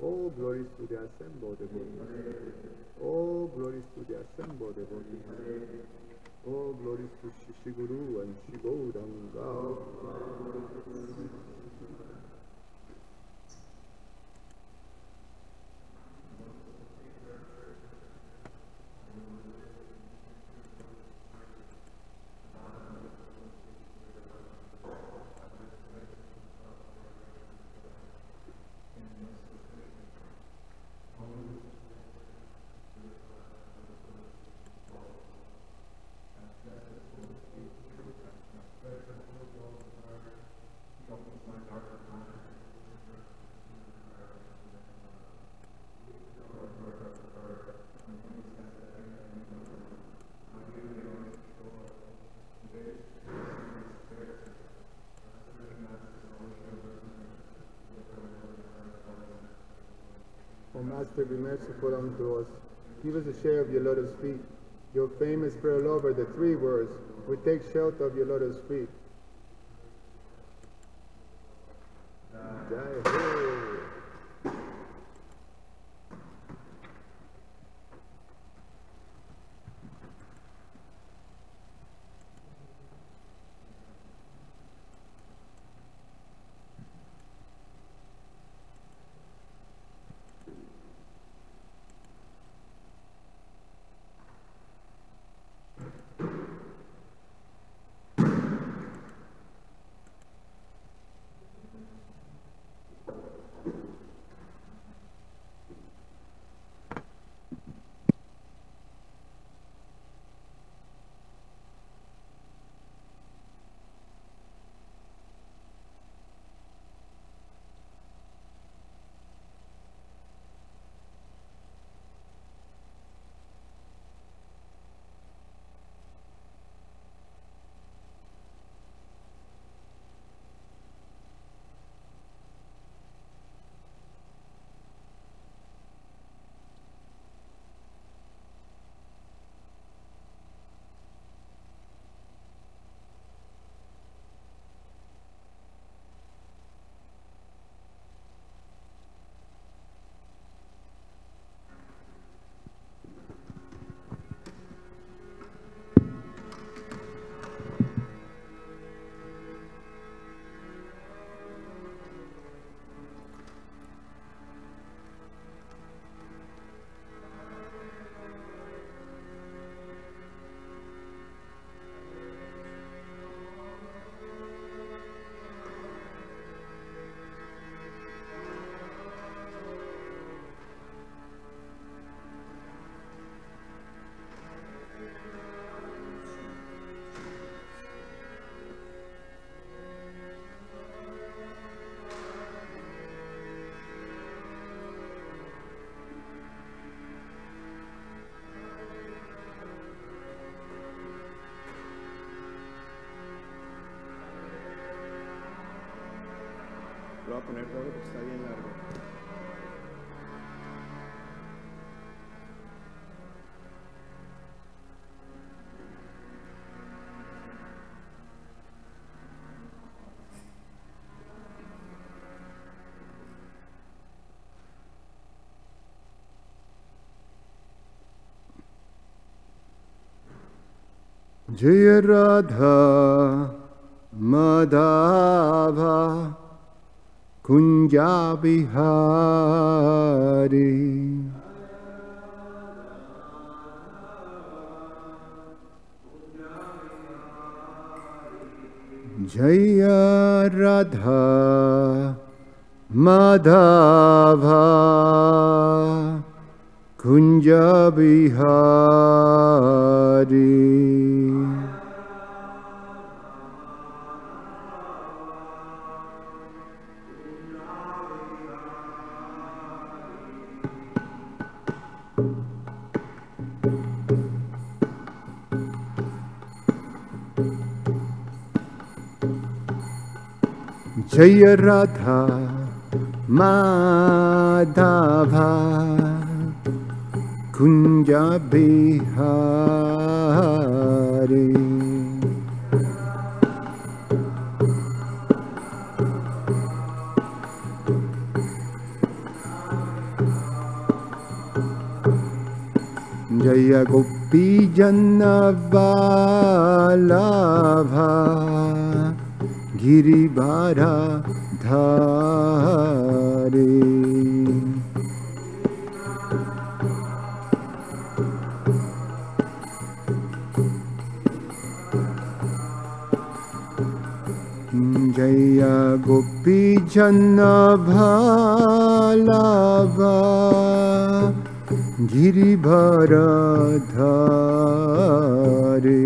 All glories to the assembled devotees. All glories to the assembled devotees. All glories to Shri Guru and Shri Gauranga. O Master, be merciful unto us. Give us a share of your lotus feet. Your famous prayer over the three words. We take shelter of your lotus feet. Jai Ho. Lo voy a poner todo porque está bien largo. Jaya Radha Madhava Kunja Bihari Jaya Radha Madhava Kunja Bihari Jaya Radha Madhava Kunja Bihari Jaya Gopi Jana Vallabha Girivara Dhare. Jaya Gopi Jana Vallabha Girivara Dhare.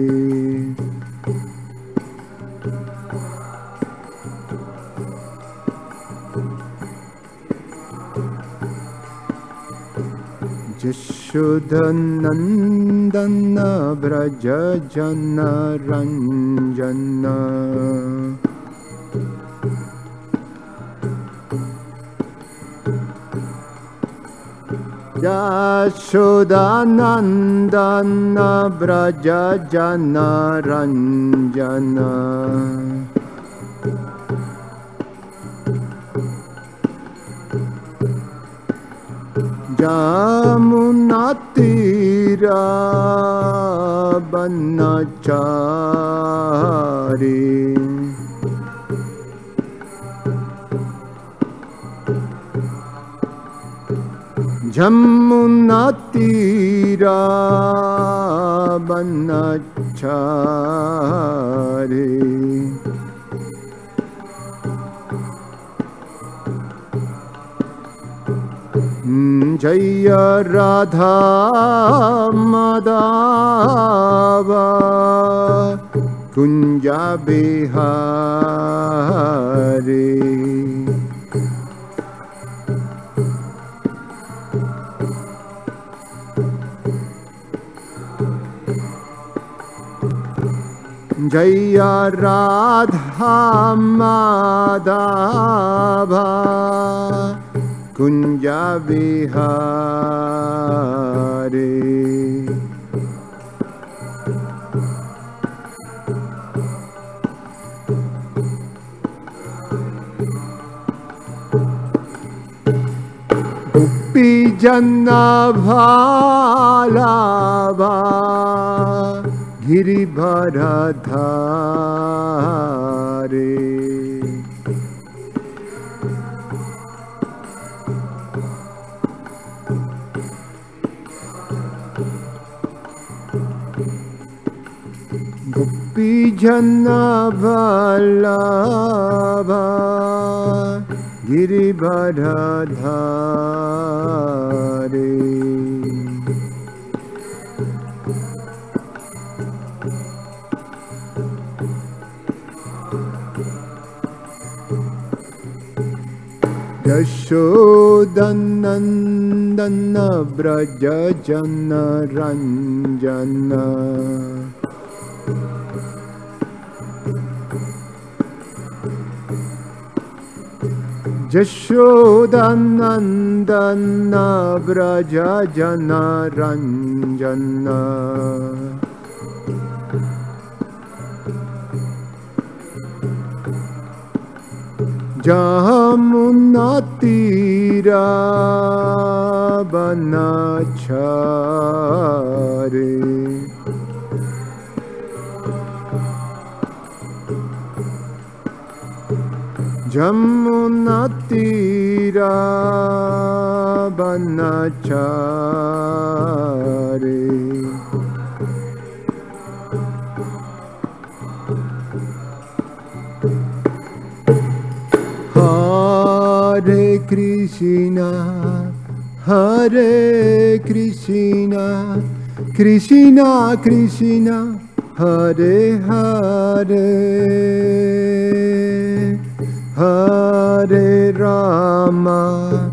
Jashodanandana Vraja Jana Ranjana Jashodanandana Vraja Jana Ranjana Jamunatira Banachari Jamunatira Banachari. Jaya Radha Madhava Kunja Bihari. Jaya Radha Madhava Kunja Vihare. Gopi Jana Vallabha Girivara Dhare. Gopi Jana Vallabha Girivara Dhare. Jashodanandana Vraja Jana Ranjana Jashodanandana Vraja Jana Ranjana Jamunatira Banachari. Jamunatira Banachari. Hare Krishna, Hare Krishna, Krishna Krishna, Hare Hare, Hare Rama,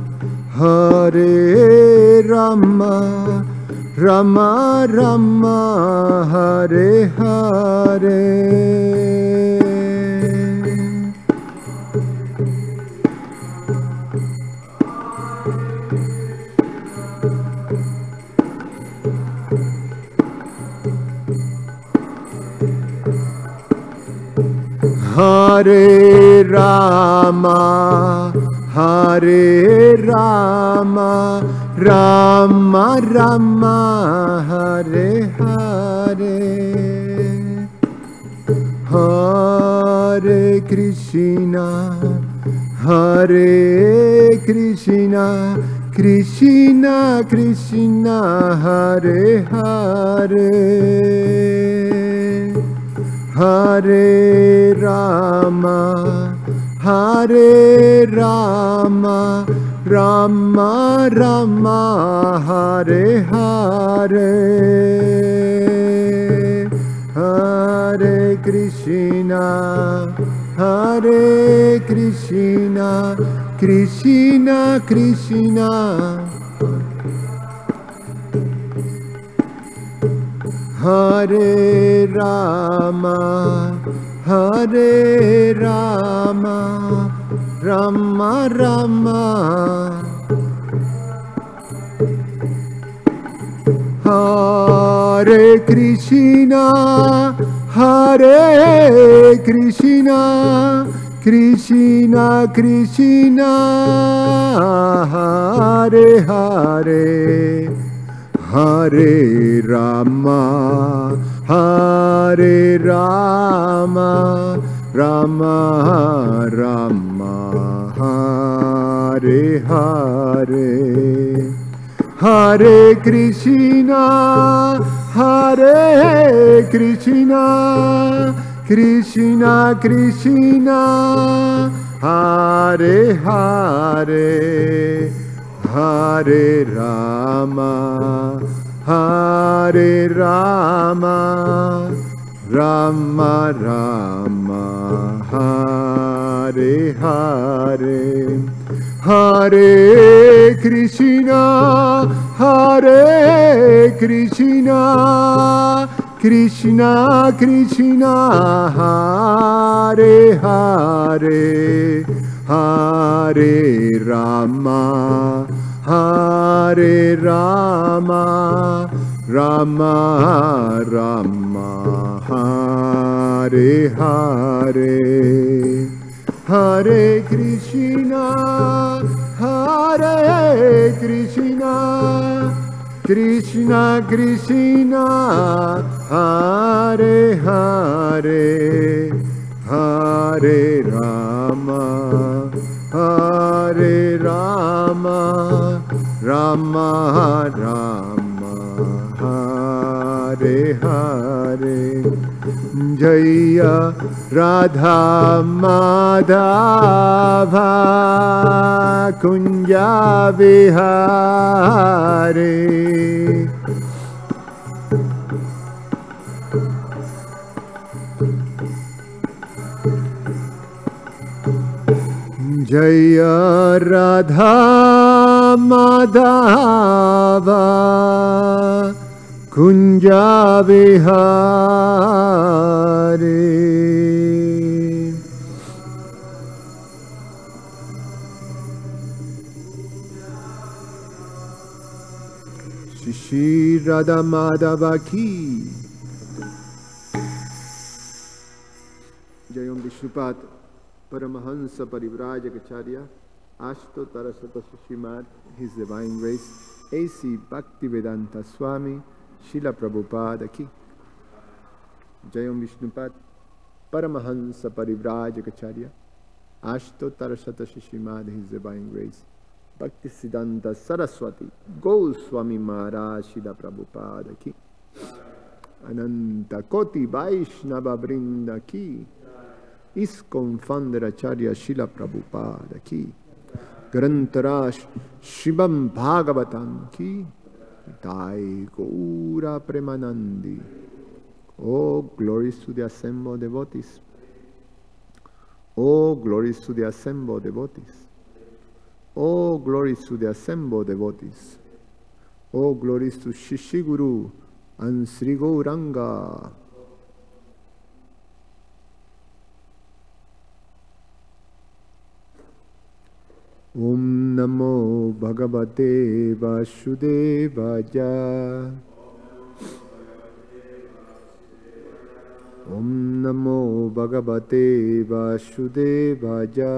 Hare Rama, Rama Rama, Hare Hare. Hare Rama, Hare Rama, Rama Rama, Hare Hare, Hare Krishna, Hare Krishna, Krishna Krishna, Hare Hare, Hare Rama, Hare Rama, Rama Rama, Hare Hare, Hare Krishna, Hare Krishna, Krishna Krishna, Hare Rama, Hare Rama, Rama Rama, Hare Krishna, Hare Krishna, Krishna Krishna, Hare Hare, Hare Rama, Hare Rama, Rama Rama, Hare Hare, Hare Krishna, Hare Krishna, Krishna Krishna, Hare Hare, Hare Rama, Hare Rama, Rama Rama, Hare Hare, Hare Krishna, Hare Krishna, Krishna Krishna, Hare Hare, Hare Rama, Hare Rama, Rama Rama, Hare Hare, Hare Krishna, Hare Krishna, Krishna Krishna, Hare Hare, Hare Rama, Hare Rama, Rama Rama, Hare Hare, Jaya Radha Madhava Kunja Vihare, Jaya Radha Madhava Kunja Vihare, Shri Radha Madhava ki Jayam Vishnupat Paramahansa Parivrajacharya Ashtotarasata Srimad, His Divine Grace A.C. Bhaktivedanta Swami Srila Prabhupada ki Jayam Vishnupat Paramahansa Parivrajacharya Ashtotarasata Srimad, His Divine Grace Bhaktisiddhanta Saraswati Goswami Maharaj Srila Prabhupada ki Ananta Koti Vaishnava Vrinda ki ISKCON Founder Acharya Srila Prabhupada ki Grantarash Srimad Bhagavatam ki Dai Gaura Premanandi. Oh, glories to the assembled devotees. Oh, glories to the assembled devotees. Oh, glories to the assembled devotees. Oh, glories to Shishi Guru and Sri Gauranga. Om Namo Bhagavate Vasudevaya. Om Namo Bhagavate Vasudevaya.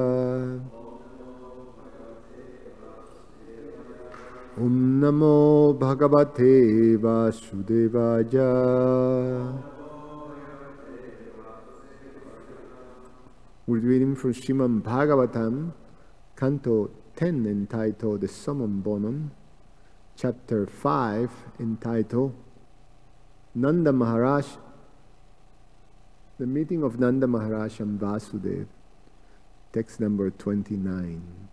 Om Namo Bhagavate Vasudevaya. We're reading from Srimad Bhagavatam, Canto 10, entitled The Summum Bonum, Chapter 5, entitled Nanda Maharaj, the meeting of Nanda Maharaj and Vasudeva, text number 29.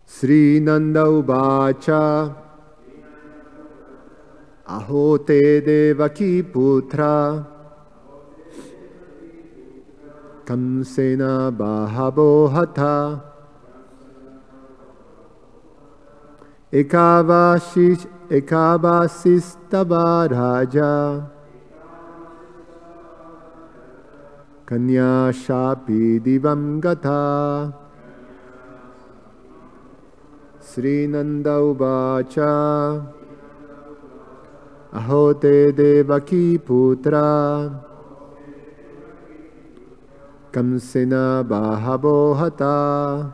Sri Nanda Uvacha Ahote Devaki Putra Kamsena Bahabo Hatha Ekavasistava Raja Kanya Shapi Divam Gata Sri Nanda Uvacha Ahote Devaki Putra Kamsena Bahabo Hata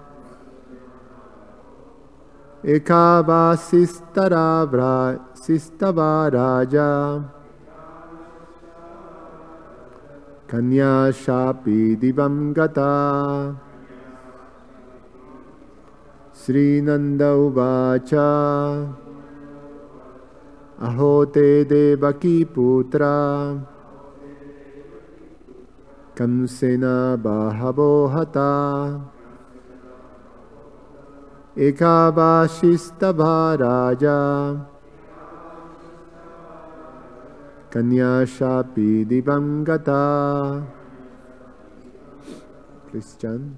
Ekavasistava Raja Kanya Shapi Divam Gata Sri Nanda Uvacha Ahote Devaki Putra Kamsena Bahabo Hata Ekavasistava Raja Kanya Shapi Divam Gata. Please chant.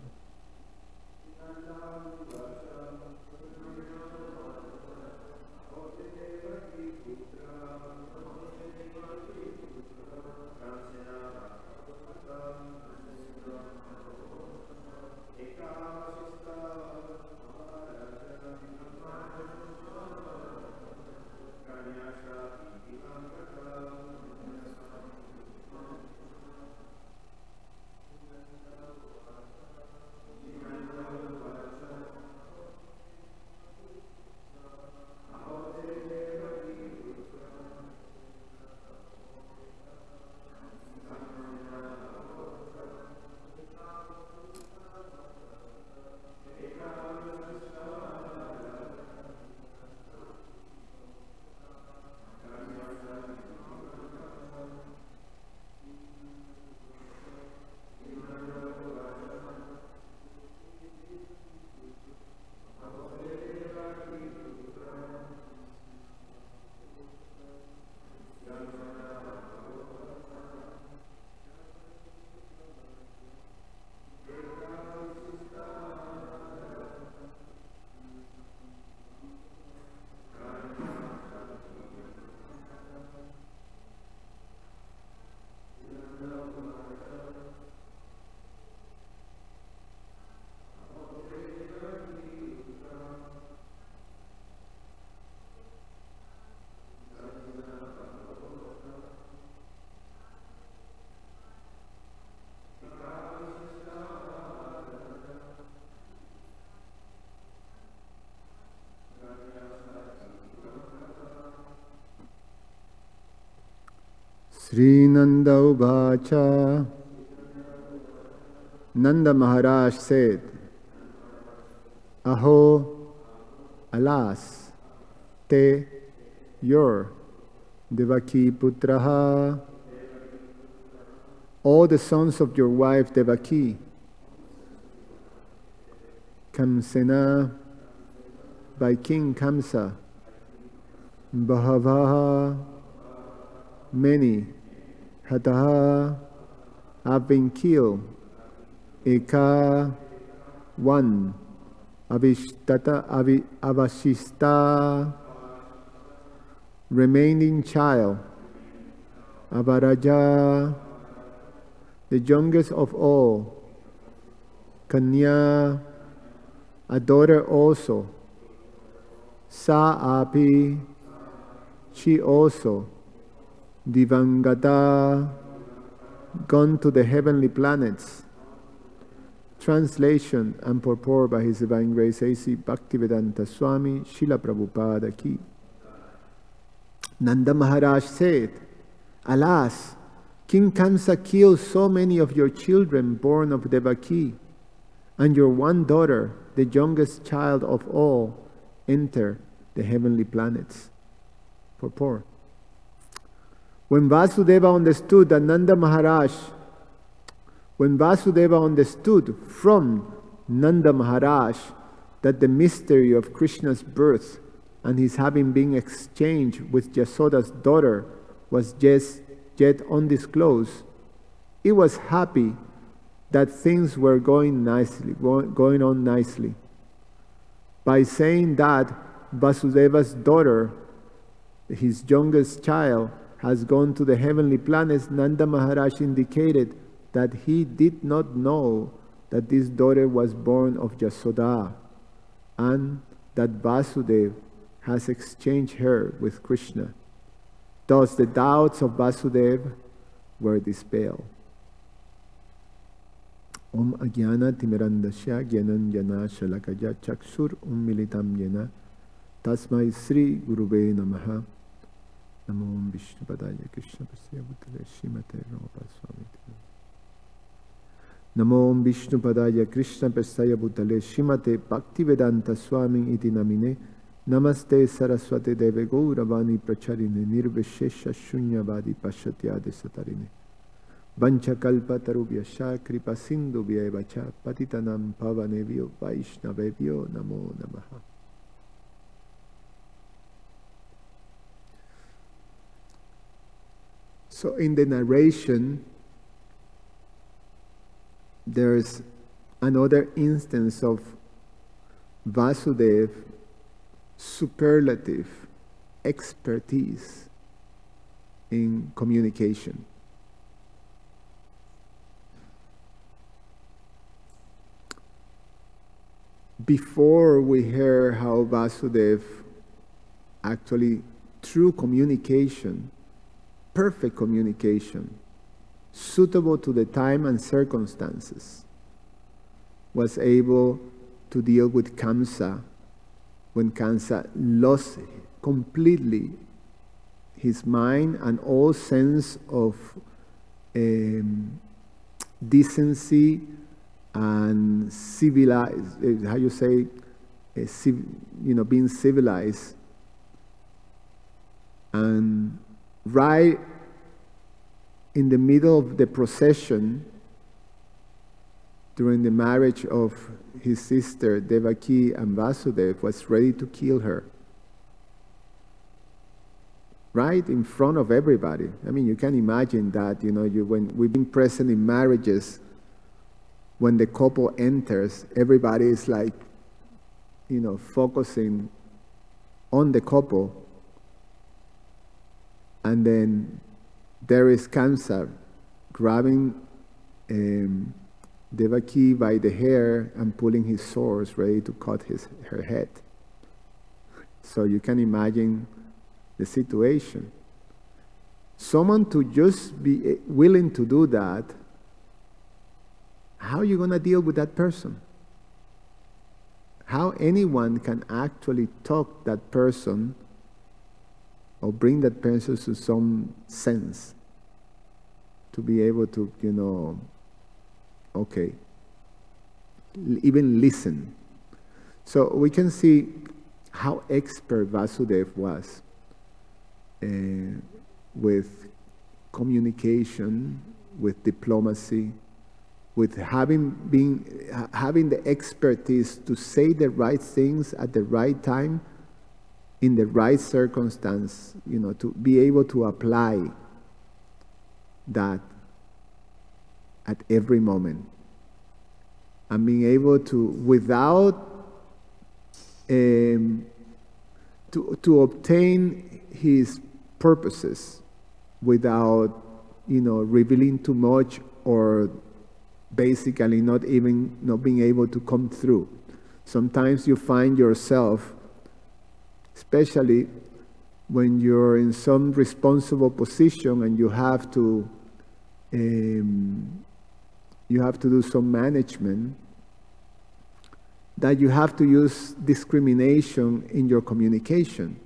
Sri Nanda Uvacha. Nanda Maharaj said, Aho, alas, te, your, Devaki Putraha, all the sons of your wife Devaki, Kamsena, by King Kamsa, Bahavaha, many, Hataha, have been killed, Eka, one, Avashista, remaining child, Avaraja, the youngest of all, Kanya, a daughter also, Sa'api, she also, Divangata, gone to the heavenly planets, Translation and purport by His Divine Grace A.C. Bhaktivedanta Swami Srila Prabhupada Ki. Nanda Maharaj said, "Alas, King Kamsa killed so many of your children born of Devaki, and your one daughter, the youngest child of all, entered the heavenly planets." Purport. When Vasudeva understood that Nanda Maharaj, when Vasudeva understood from Nanda Maharaj that the mystery of Krishna's birth and his having been exchanged with Yasoda's daughter was yet undisclosed, he was happy that things were going on nicely. By saying that Vasudeva's daughter, his youngest child, has gone to the heavenly planets, Nanda Maharaj indicated that he did not know that this daughter was born of Yasoda and that Vasudeva has exchanged her with Krishna. Thus the doubts of Vasudeva were dispelled. Om Ajnana Timirandasya Gyananjana Shalakaya Chakshur Ummilitam Yena Tasmai Sri Gurube Namaha Namo Om Vishnupadaya Krishna Pasya Bhutale Srimate Rama Swami Namo Om Vishnupadaya Krishna Pasya Bhutale Srimate Bhaktivedanta Swami Iti Namine Namaste Saraswate Deve Gauravani Pracharine Nirvishesha Shunyavadi Pashatyade Satarine Vancha Kalpa Tarubhyasha Kripa Sindhu Vyevacha Patitanam Pavanevyo Vaishnavevyo Namo Namaha. So in the narration, there's another instance of Vasudeva superlative expertise in communication. Before we hear how Vasudeva actually, through communication, perfect communication, suitable to the time and circumstances, was able to deal with Kamsa when Kamsa lost completely his mind and all sense of decency and civilized, how you say, being civilized. And right in the middle of the procession, during the marriage of his sister Devaki and Vasudeva, was ready to kill her. Right in front of everybody. I mean, you can imagine that, when we've been present in marriages, when the couple enters, everybody is like, focusing on the couple. And then there is Kamsa grabbing Devaki by the hair and pulling his swords, ready to cut her head. So you can imagine the situation. Someone to just be willing to do that, how are you going to deal with that person? How anyone can actually talk that person or bring that person to some sense to be able to, even listen. So we can see how expert Vasudeva was with communication, with diplomacy, with having the expertise to say the right things at the right time, in the right circumstance, to be able to apply that at every moment. And being able to, without, to obtain his purposes, without, revealing too much, or basically not being able to come through. Sometimes you find yourself, especially when you're in some responsible position and you have to do some management, that you have to use discrimination in your communication.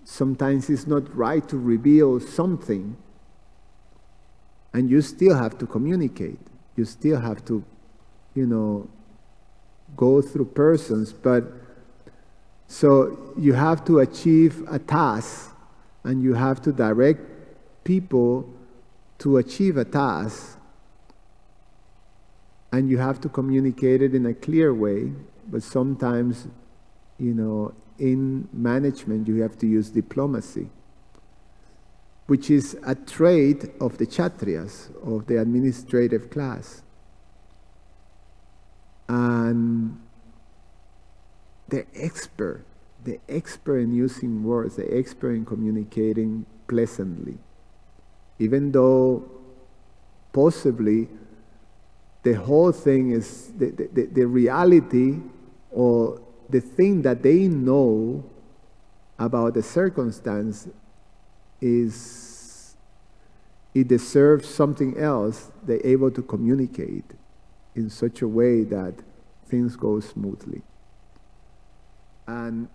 Sometimes it's not right to reveal something, and you still have to communicate. You still have to, go through persons, but so you have to achieve a task, and you have to direct people to achieve a task, and you have to communicate it in a clear way. But sometimes, in management, you have to use diplomacy, which is a trait of the Kshatriyas, of the administrative class. And the expert in using words, the expert in communicating pleasantly, even though possibly the whole thing is the reality, or the thing that they know about the circumstance is, it deserves something else. They're able to communicate in such a way that things go smoothly. And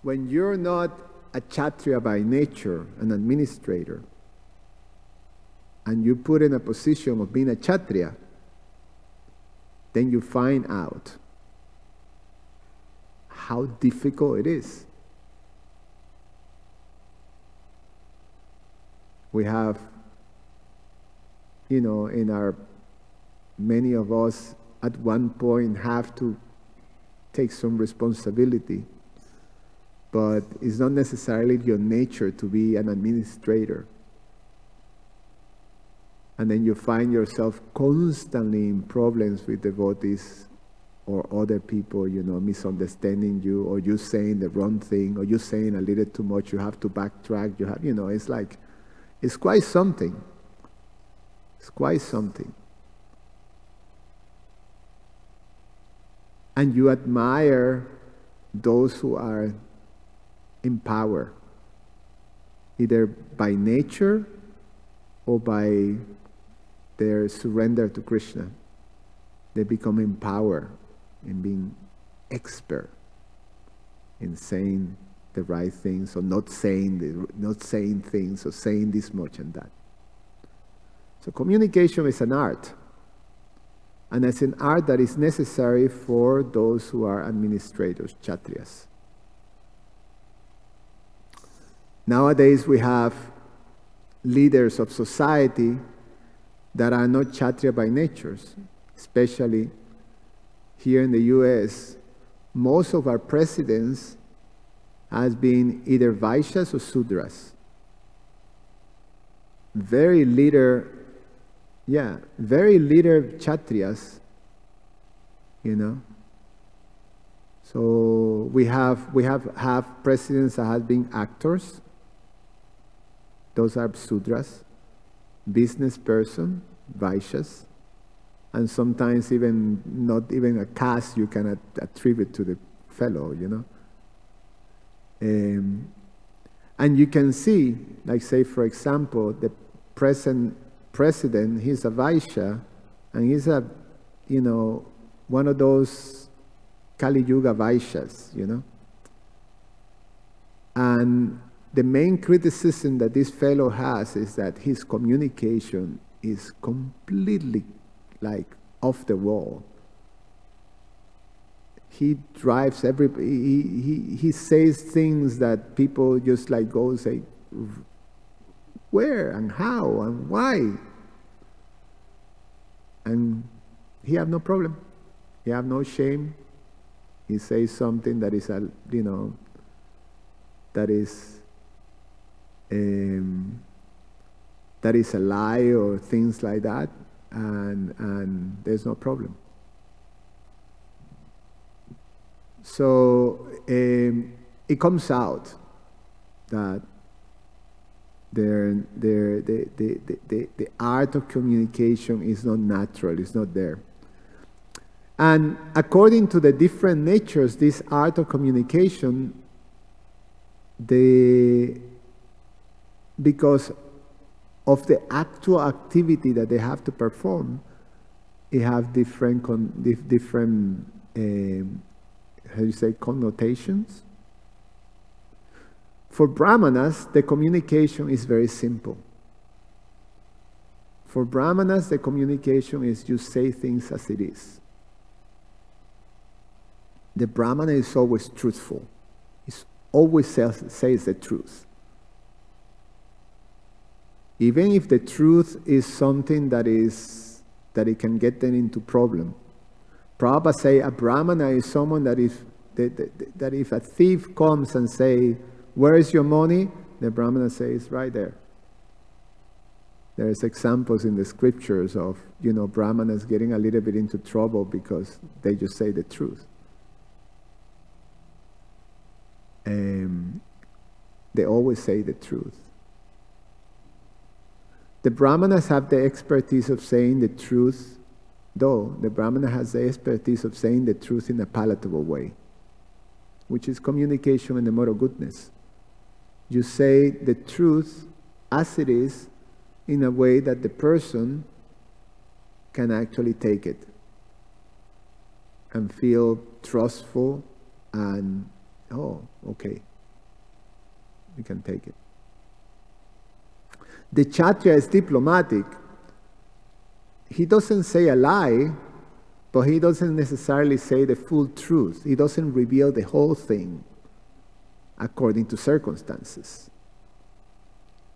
when you're not a Kshatriya by nature, an administrator, and you put in a position of being a Kshatriya, then you find out how difficult it is. We have, in our, many of us at one point have to take some responsibility, but it's not necessarily your nature to be an administrator. And then you find yourself constantly in problems with devotees or other people, misunderstanding you, or you saying the wrong thing, or you saying a little too much, you have to backtrack, it's like, it's quite something. It's quite something. And you admire those who are in power, either by nature or by their surrender to Krishna. They become in power in being expert in saying the right things, or not saying things, or saying this much and that. So communication is an art. And it's an art that is necessary for those who are administrators, Kshatriyas. Nowadays we have leaders of society that are not Kshatriya by nature, especially here in the US. Most of our presidents has been either Vaishyas or Sudras. Very little Kshatriyas, So we have presidents that have been actors. Those are Sudras. Business person, Vaishyas. And sometimes not even a caste you can attribute to the fellow, And you can see, like say for example, the present president, he's a Vaishya, and he's a, one of those Kali Yuga Vaishyas, And the main criticism that this fellow has is that his communication is completely off the wall. He drives he says things that people just go say, where and how and why? And he have no problem. He have no shame. He says something that is that is a lie or things like that, and there's no problem. So it comes out that the art of communication is not natural, it's not there. And according to the different natures, this art of communication, because of the actual activity that they have to perform, it have different how do you say, connotations. For Brahmanas, the communication is very simple. For Brahmanas, the communication is you say things as it is. The Brahmana is always truthful. He always says the truth. Even if the truth is something that it can get them into problem. Prabhupada say a Brahmana is someone that if a thief comes and say, "Where is your money?" the Brahmana says, "Right there." There's examples in the scriptures of, Brahmanas getting a little bit into trouble because they just say the truth. They always say the truth. The Brahmanas have the expertise of saying the truth, though the Brahmana has the expertise of saying the truth in a palatable way, which is communication in the mode of goodness. You say the truth as it is in a way that the person can actually take it and feel trustful and, oh, okay, we can take it. The Kshatriya is diplomatic. He doesn't say a lie, but he doesn't necessarily say the full truth. He doesn't reveal the whole thing according to circumstances.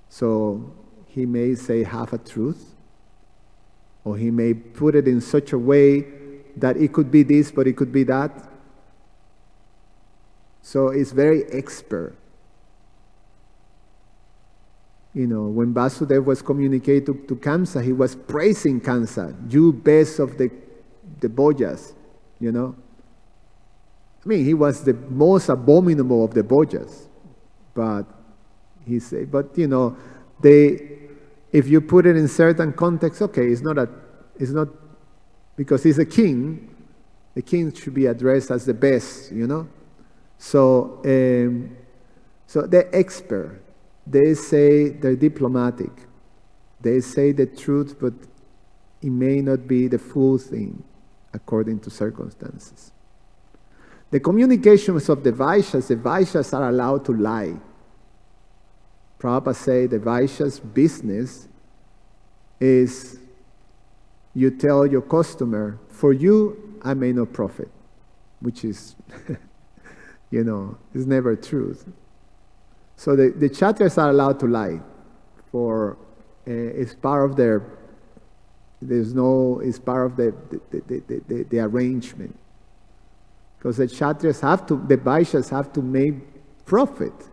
So he may say half a truth, or he may put it in such a way that it could be this, but it could be that. So it's very expert. When Vasudeva was communicating to Kamsa, he was praising Kamsa, "You best of the Bojas," I mean, he was the most abominable of the Bojas. But he said, if you put it in certain context, okay, it's not because he's a king. The king should be addressed as the best, So, they're expert. They say they're diplomatic. They say the truth, but it may not be the full thing according to circumstances. The communications of the Vaishyas are allowed to lie. Prabhupada say the Vaishya's business is you tell your customer, "For you, I may not profit," which is, is never truth. So the Kshatriyas are allowed to lie, for it's part of their. It's part of the arrangement, because the Kshatriyas the Vaishyas have to make profit,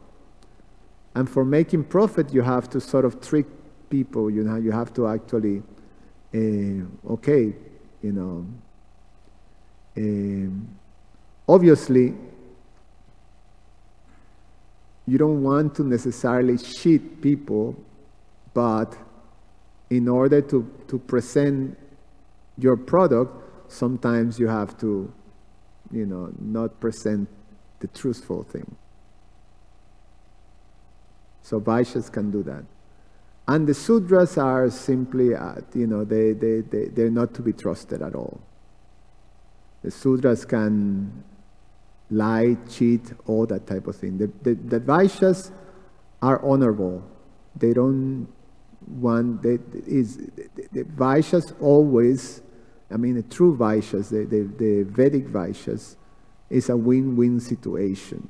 and for making profit, you have to sort of trick people. You have to actually, obviously. You don't want to necessarily cheat people, but in order to present your product, sometimes you have to, not present the truthful thing. So Vaishyas can do that. And the Sudras are simply, they're not to be trusted at all. The Sudras can lie, cheat, all that type of thing. The Vaishyas are honorable. They don't want, the Vaishyas always, the true Vaishyas, the Vedic Vaishyas, is a win-win situation.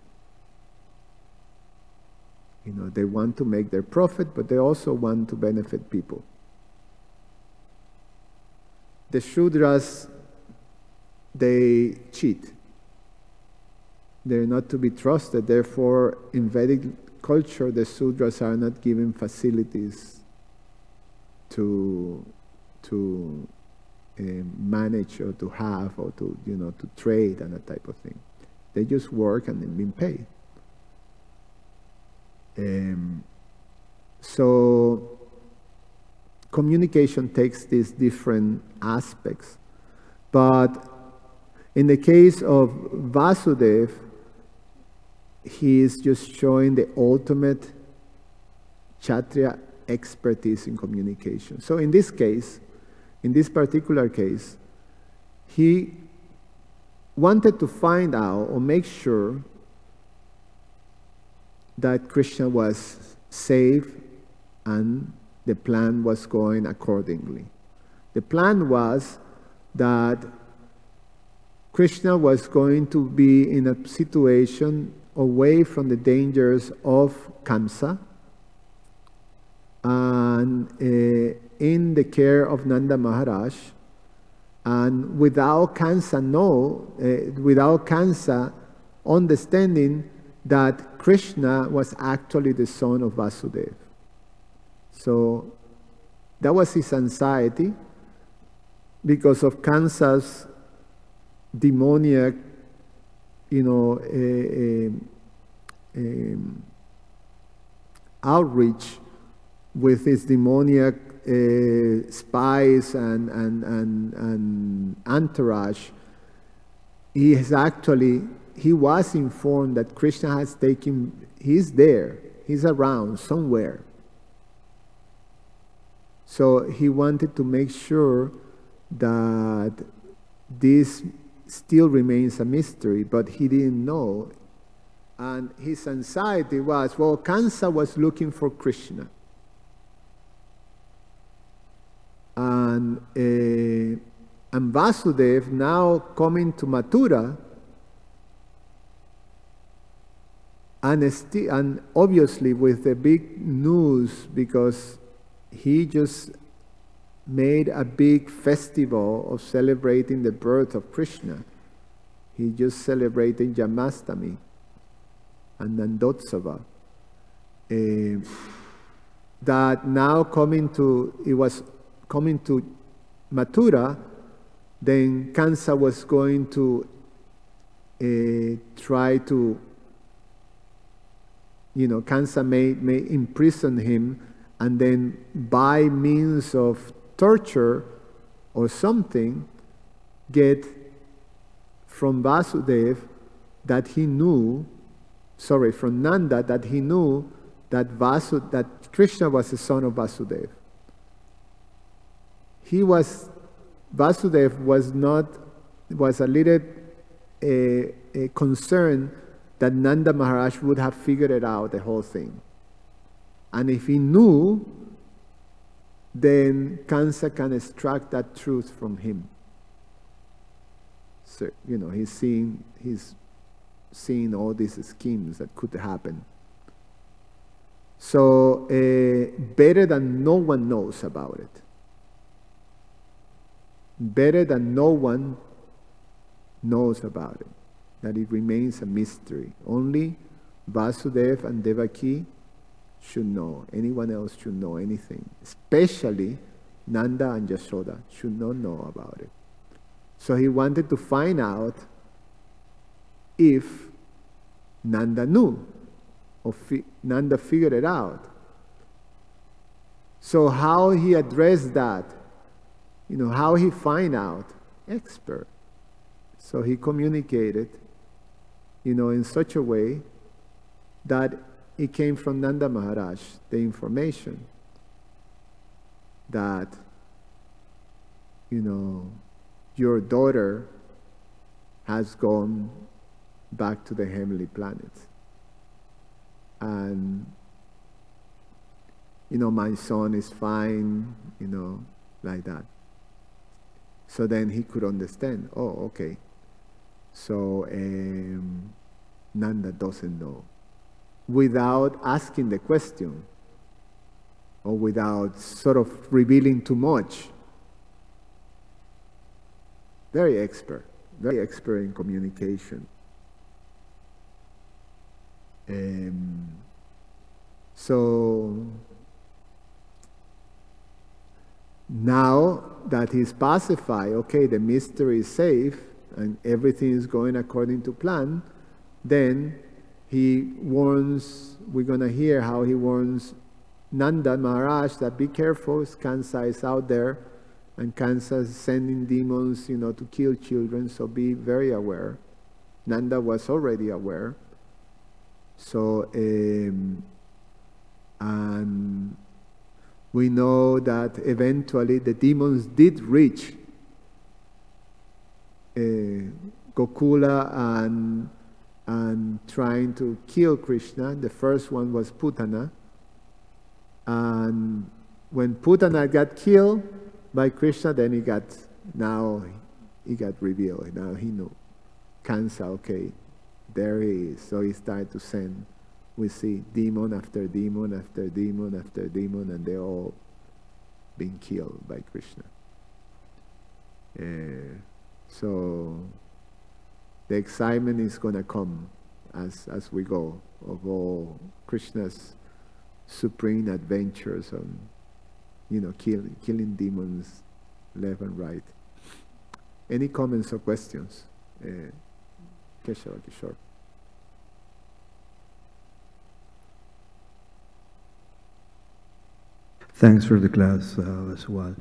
They want to make their profit, but they also want to benefit people. The Shudras, they cheat. They're not to be trusted. Therefore, in Vedic culture, the Sudras are not given facilities to manage or to have or to to trade and that type of thing. They just work and then being paid. So communication takes these different aspects, but in the case of Vasudeva, he is just showing the ultimate Kshatriya expertise in communication. So in this case, in this particular case, he wanted to find out or make sure that Krishna was safe and the plan was going accordingly. The plan was that Krishna was going to be in a situation away from the dangers of Kamsa and in the care of Nanda Maharaj, and without Kamsa understanding that Krishna was actually the son of Vasudeva. So that was his anxiety because of Kamsa's demoniac, outreach with his demoniac spies and entourage. He was informed that Krishna has taken, he's there, he's around somewhere. So he wanted to make sure that this still remains a mystery, but he didn't know. And his anxiety was, well, Kamsa was looking for Krishna. And Vasudeva now coming to Mathura, and obviously with the big news, because he just made a big festival of celebrating the birth of Krishna. He just celebrated Janmashtami and Nandotsava. That now it was coming to Mathura, then Kamsa was going to try to, Kamsa may imprison him, and then by means of torture or something, get from Vasudeva that he knew, from Nanda, that he knew that Krishna was the son of Vasudeva. Vasudeva was a little concerned that Nanda Maharaj would have figured it out, the whole thing. And if he knew, then Kamsa can extract that truth from him. So, he's seeing all these schemes that could happen. So, better than no one knows about it. Better than no one knows about it. That it remains a mystery. Only Vasudeva and Devaki should know. Anyone else should know anything. Especially Nanda and Yashoda should not know about it. So he wanted to find out if Nanda knew, or Nanda figured it out. So how he addressed that, how he find out, expert. So he communicated, in such a way that it came from Nanda Maharaj, the information that, your daughter has gone back to the heavenly planets. And, my son is fine, like that. So then he could understand, oh, okay. So Nanda doesn't know. Without asking the question, or without sort of revealing too much. Very expert in communication. So now that he's pacified, okay, the mystery is safe and everything is going according to plan, then he warns, we're going to hear how he warns Nanda Maharaj that be careful, Kamsa is out there, and Kamsa is sending demons, to kill children, so be very aware. Nanda was already aware. So, and we know that eventually the demons did reach Gokula and trying to kill Krishna. The first one was Putana. And when Putana got killed by Krishna, then he got revealed. Now he knew. Kansa, okay, there he is. So he started to send. We see demon after demon after demon after demon, and they all being killed by Krishna. So the excitement is going to come as we go of all Krishna's supreme adventures on, killing demons left and right. Any comments or questions? Keshava Kishore. Thanks for the class as well.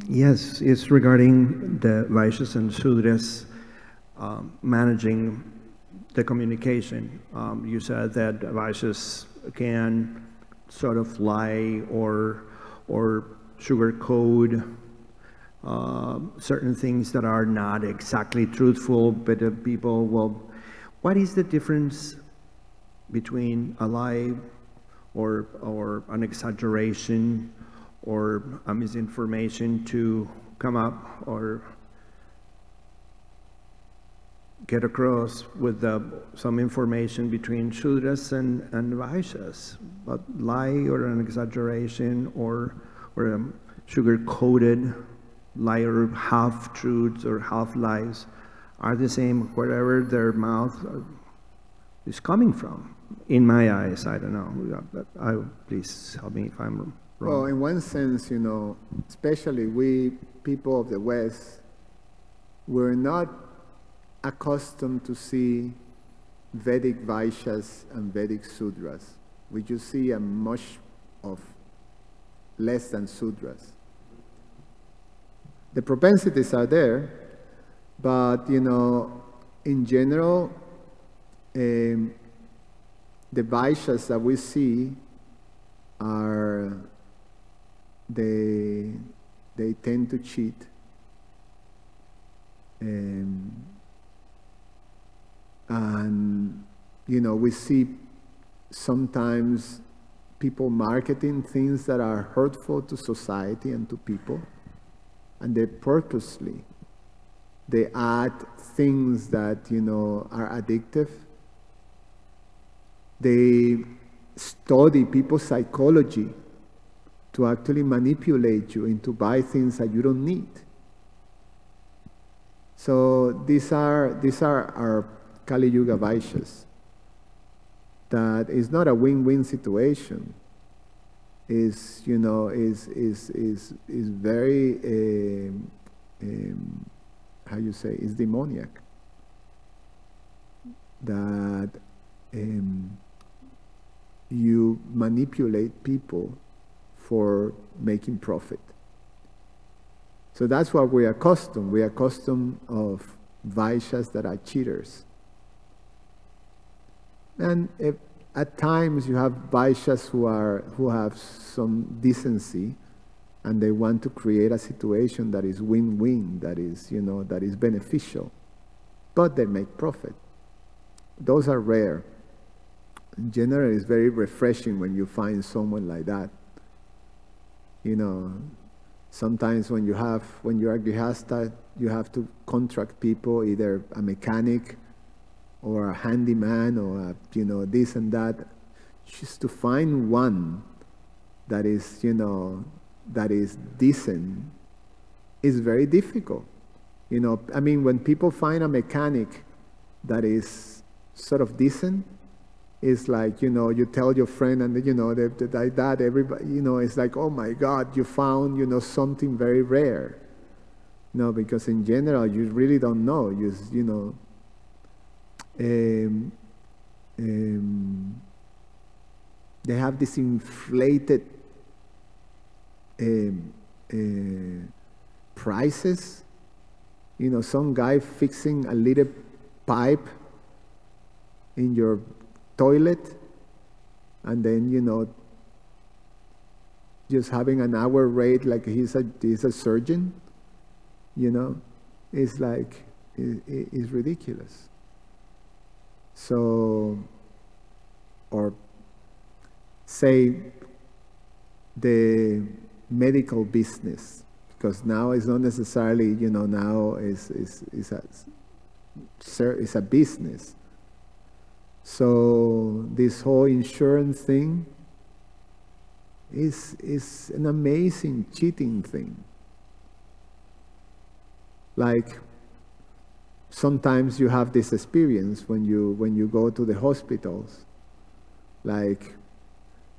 Yes, it's regarding the Vaishyas and Sudras managing the communication. You said that Vaishyas can sort of lie or sugarcoat certain things that are not exactly truthful, but people, well, what is the difference between a lie or an exaggeration or a misinformation to come up or get across with some information between Shudras and Vaishyas? But lie or an exaggeration or a sugar-coated lie or half-truths or half-lies are the same wherever their mouth is coming from. In my eyes, I don't know. Please help me if I'm wrong. Well, in one sense, especially we people of the West, we're not accustomed to see Vedic Vaishyas and Vedic Sudras. We just see a much of less than Sudras. The propensities are there, but in general, the Vaishyas that we see are they tend to cheat. And we see sometimes people marketing things that are hurtful to society and to people, and they purposely add things that are addictive. They study people's psychology to actually manipulate you into buy things that you don't need. So these are our Kali Yuga Vaishyas. That is not a win-win situation. Is very how you say, is demoniac. That you manipulate people for making profit. So that's what we're accustomed. We're accustomed of Vaishyas that are cheaters. And at times you have Vaishyas who have some decency, and they want to create a situation that is win-win, that is beneficial, but they make profit. Those are rare. In general, it's very refreshing when you find someone like that. Sometimes when you're a grihasta, you have to contract people, either a mechanic or a handyman or this and that. Just to find one that is decent is very difficult. When people find a mechanic that is sort of decent, it's like, you tell your friend and that everybody, it's like, oh my God, you found, something very rare. Because in general, you really don't know. They have this inflated prices. Some guy fixing a little pipe in your toilet, and then just having an hour rate like he's a surgeon. It's like is ridiculous. So, or say the medical business, because now it's not necessarily, now it's a business. So this whole insurance thing is an amazing cheating thing. Like, sometimes you have this experience when you go to the hospitals. Like,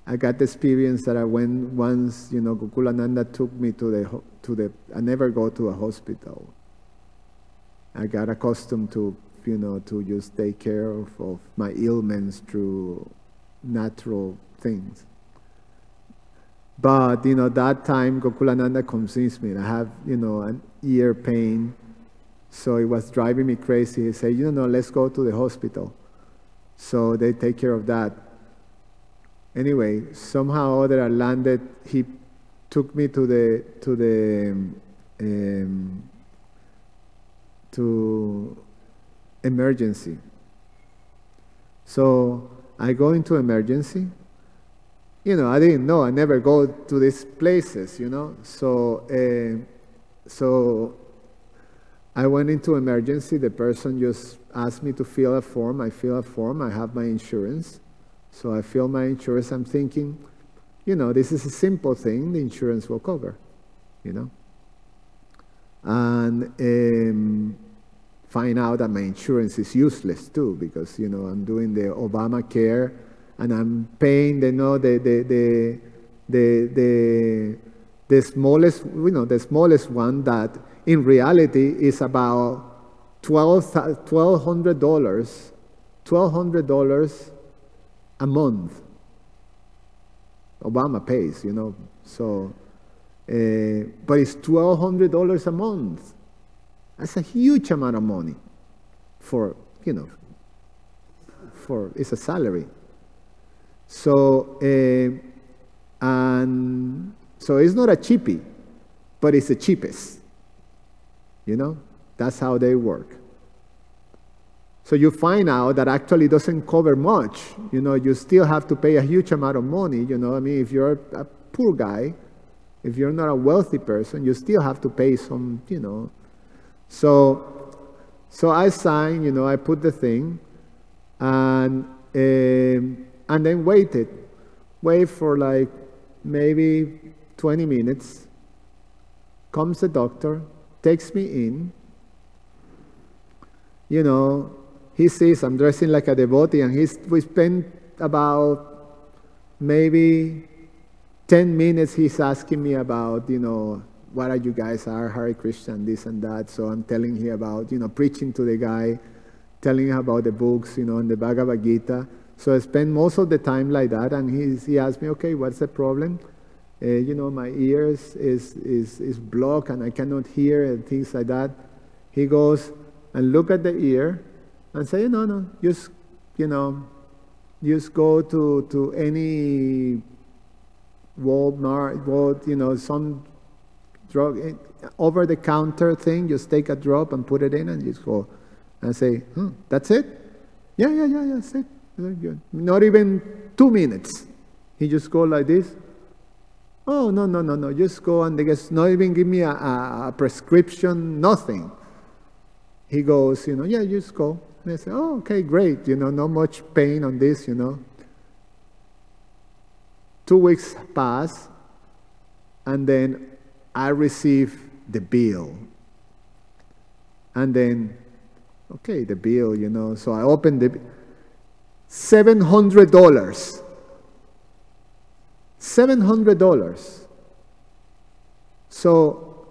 I got the experience that I went once, Gokulananda took me to the I never go to a hospital. I got accustomed to, to just take care of my ailments through natural things. But, that time Gokulananda convinced me. I have, an ear pain. So it was driving me crazy. He said, let's go to the hospital. So they take care of that. Anyway, somehow or other I landed. He took me to emergency. So I go into emergency. I didn't know. I never go to these places, So I went into emergency. The person just asked me to fill a form. I fill a form. I have my insurance. So I fill my insurance. I'm thinking, this is a simple thing. The insurance will cover, And find out that my insurance is useless too, because, I'm doing the Obamacare and I'm paying the smallest, the smallest one that in reality is about $1,200 a month. Obama pays, so, but it's $1,200 a month. That's a huge amount of money for, it's a salary. So, and so it's not a cheapie, but it's the cheapest. That's how they work. So you find out that actually doesn't cover much. You still have to pay a huge amount of money. If you're a poor guy, if you're not a wealthy person, you still have to pay some, So I signed, I put the thing, and then wait for like maybe 20 minutes. Comes the doctor, takes me in. He sees I'm dressing like a devotee, and we spent about maybe 10 minutes. He's asking me about, what are you guys are, Hare Krishna, and this and that. So I'm telling him about, preaching to the guy, telling him about the books, and the Bhagavad Gita. So I spend most of the time like that, and he asked me, okay, what's the problem? My ears is blocked and I cannot hear and things like that. He goes and look at the ear and say, no, just go to any Walmart, some drug over the counter thing. Just take a drop and put it in and just go. And I say, that's it? Yeah, that's it. Very good. Not even 2 minutes. He just go like this. Oh, no. Just go, and they just not even give me a prescription, nothing. He goes, yeah, just go. And I say, oh, okay, great. Not much pain on this, 2 weeks pass, and then I receive the bill. And then, okay, the bill, so I open the $700. $700. So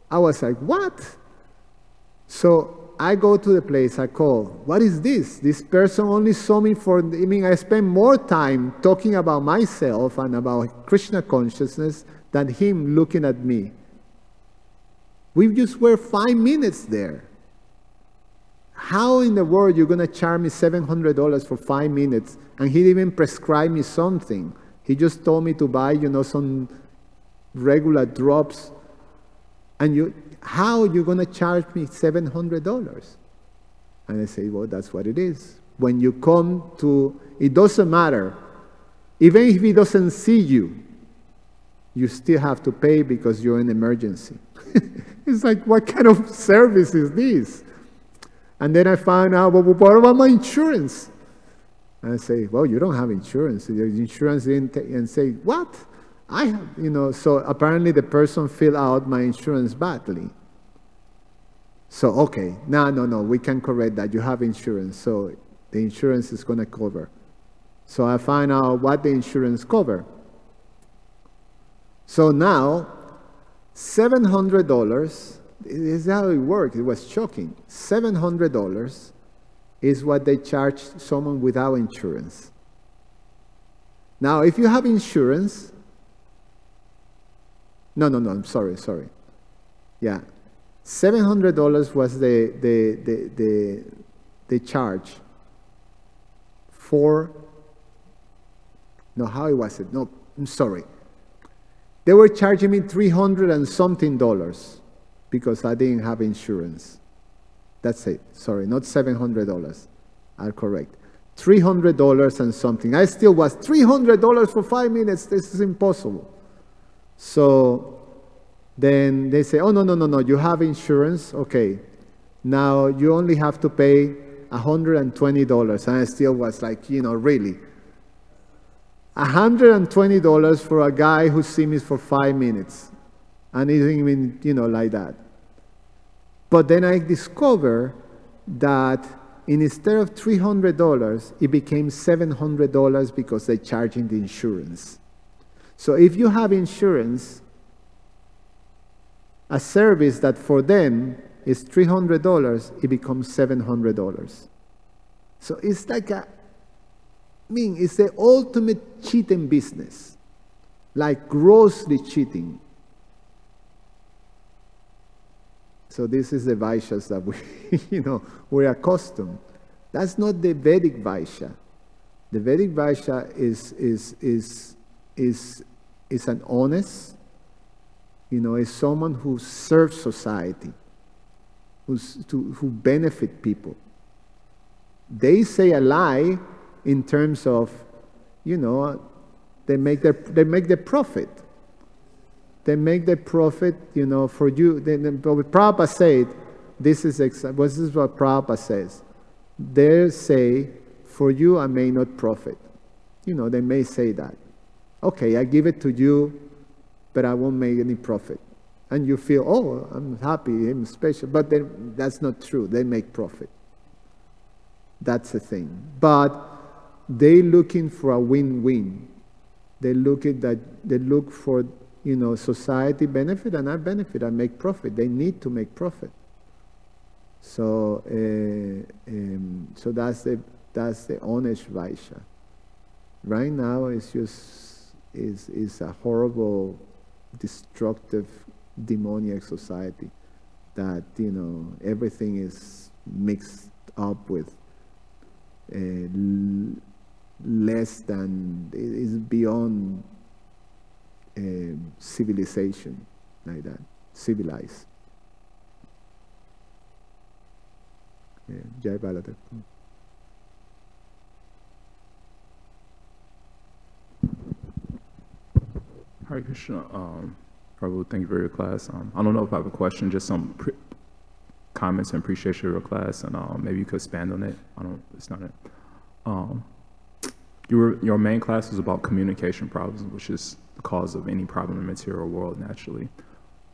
I was like, what? So I go to the place, I call, what is this? This person only saw me I spend more time talking about myself and about Krishna consciousness than him looking at me. We just were 5 minutes there. How in the world you're going to charge me $700 for 5 minutes? And he didn't even prescribe me something. He just told me to buy, some regular drops. And how are you going to charge me $700? And I say, well, that's what it is. When you come to, it doesn't matter. Even if he doesn't see you, you still have to pay because you're in emergency. It's like, what kind of service is this? And then I found out, well, what about my insurance? And I say, well, you don't have insurance. The insurance didn't and say, what? I have, you know, so apparently the person filled out my insurance badly. So, okay, no, we can correct that. You have insurance, so the insurance is going to cover. So I find out what the insurance cover. So now, $700, is how it worked. It was shocking. $700 is what they charge someone without insurance. Now, if you have insurance, no, I'm sorry. Yeah, $700 was the charge for, no, how was it? No, I'm sorry. They were charging me $300 and something because I didn't have insurance. That's it. Sorry, not $700. I'll correct. $300 and something. I still was $300 for 5 minutes. This is impossible. So then they say, oh, no, you have insurance. Okay. Now you only have to pay $120. And I still was like, you know, really? $120 for a guy who sees me for 5 minutes. And it didn't even, you know, like that. But then I discovered that instead of $300, it became $700 because they're charging the insurance. So if you have insurance, a service that for them is $300, it becomes $700. So it's like it's the ultimate cheating business, like grossly cheating. So this is the Vaishyas that we, we're accustomed. That's not the Vedic Vaishya. The Vedic Vaishya is an honest, is someone who serves society, who benefit people. They say a lie in terms of, they make the profit. They make the profit, for you. But Prabhupada said, this is what Prabhupada says. They say, for you I may not profit. They may say that. Okay, I give it to you, but I won't make any profit. And you feel, oh, I'm happy, I'm special. But then that's not true. They make profit. That's the thing. But they looking for a win-win. They look for society benefit and I benefit. I make profit. They need to make profit. So so that's the honest Vaishya. Right now it's just is a horrible, destructive, demoniac society that everything is mixed up with less than, is beyond civilization, like that, civilized. Jai Baladev. Hare Krishna. Prabhu, thank you for your class. I don't know if I have a question, just some comments and appreciation of your class, and maybe you could expand on it. It's not it. Your main class was about communication problems, which is the cause of any problem in the material world, naturally.